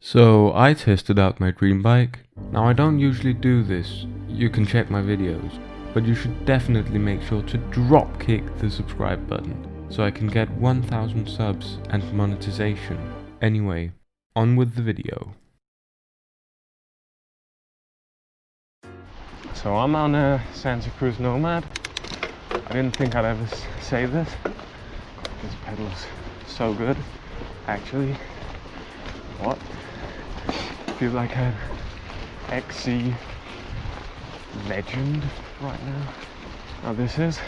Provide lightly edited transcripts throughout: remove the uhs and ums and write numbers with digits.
So I tested out my dream bike. Now I don't usually do this, you can check my videos, but you should definitely make sure to drop kick the subscribe button so I can get 1000 subs and monetization. Anyway, on with the video. So I'm on a Santa Cruz Nomad. I didn't think I'd ever say this. This pedal's so good, actually. What? I feel like an XC legend right now. Now this is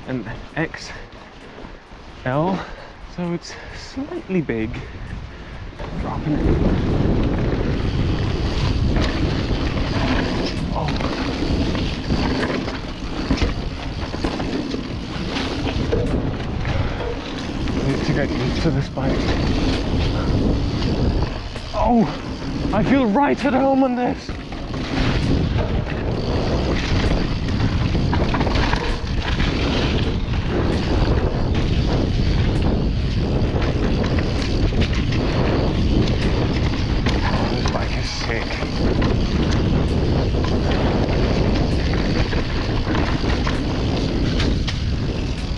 an XL, so it's slightly big. Dropping it. Oh. I need to get used to this bike. Oh! I feel right at home on this! Oh, this bike is sick.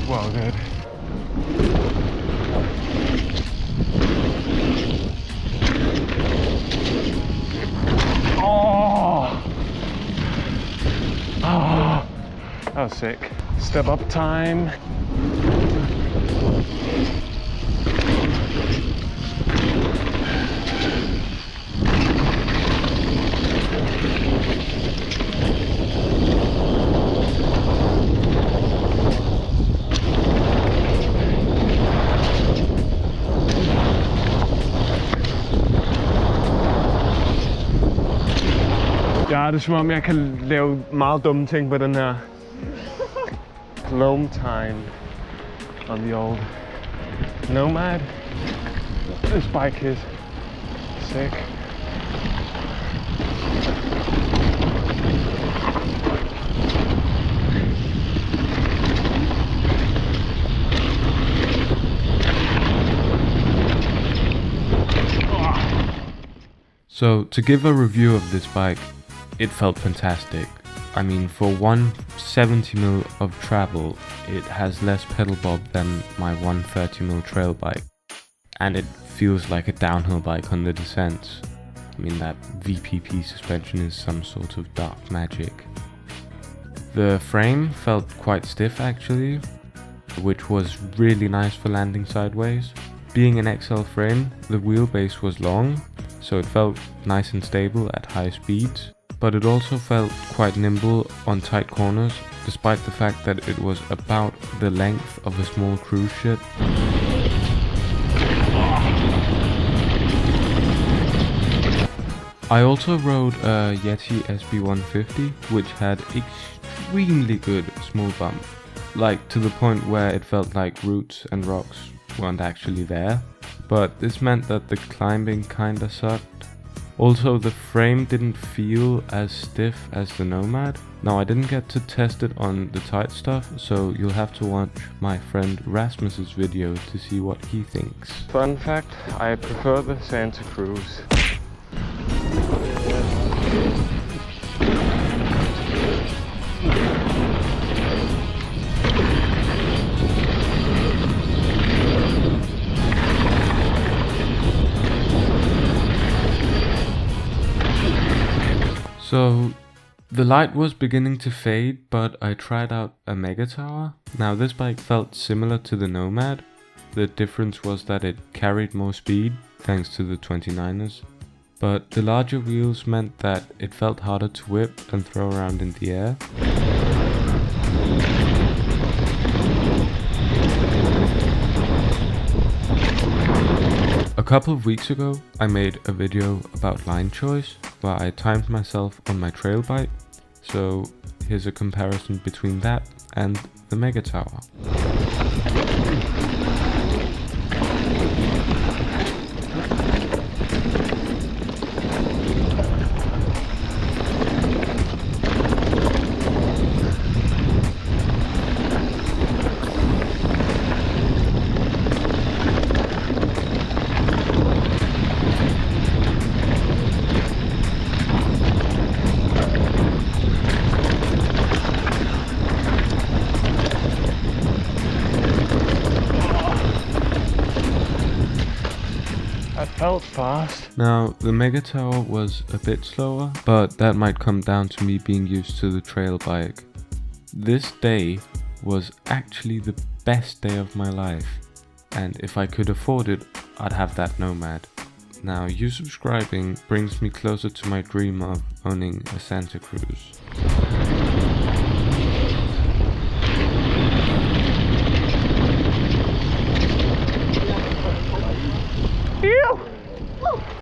Well, good. That was sick. Step up time. Ja, det er som om jeg kan lave meget dumme ting på den her. Loam time on the old Nomad. This bike is sick. So to give a review of this bike, it felt fantastic. I mean, for 170mm of travel, it has less pedal bob than my 130mm trail bike. And it feels like a downhill bike on the descents. I mean, that VPP suspension is some sort of dark magic. The frame felt quite stiff actually, which was really nice for landing sideways. Being an XL frame, the wheelbase was long, so it felt nice and stable at high speeds. But it also felt quite nimble on tight corners, despite the fact that it was about the length of a small cruise ship. I also rode a Yeti SB-150, which had extremely good small bump, like to the point where it felt like roots and rocks weren't actually there, but this meant that the climbing kinda sucked. Also, the frame didn't feel as stiff as the Nomad. Now, I didn't get to test it on the tight stuff, so you'll have to watch my friend Rasmus's video to see what he thinks. Fun fact, I prefer the Santa Cruz. So, the light was beginning to fade, but I tried out a Megatower. Now this bike felt similar to the Nomad. The difference was that it carried more speed, thanks to the 29ers. But the larger wheels meant that it felt harder to whip and throw around in the air. A couple of weeks ago, I made a video about line choice, where I timed myself on my trail bike, so here's a comparison between that and the Megatower. felt fast. Now, the Megatower was a bit slower, but that might come down to me being used to the trail bike. This day was actually the best day of my life, and if I could afford it, I'd have that Nomad. Now, you subscribing brings me closer to my dream of owning a Santa Cruz.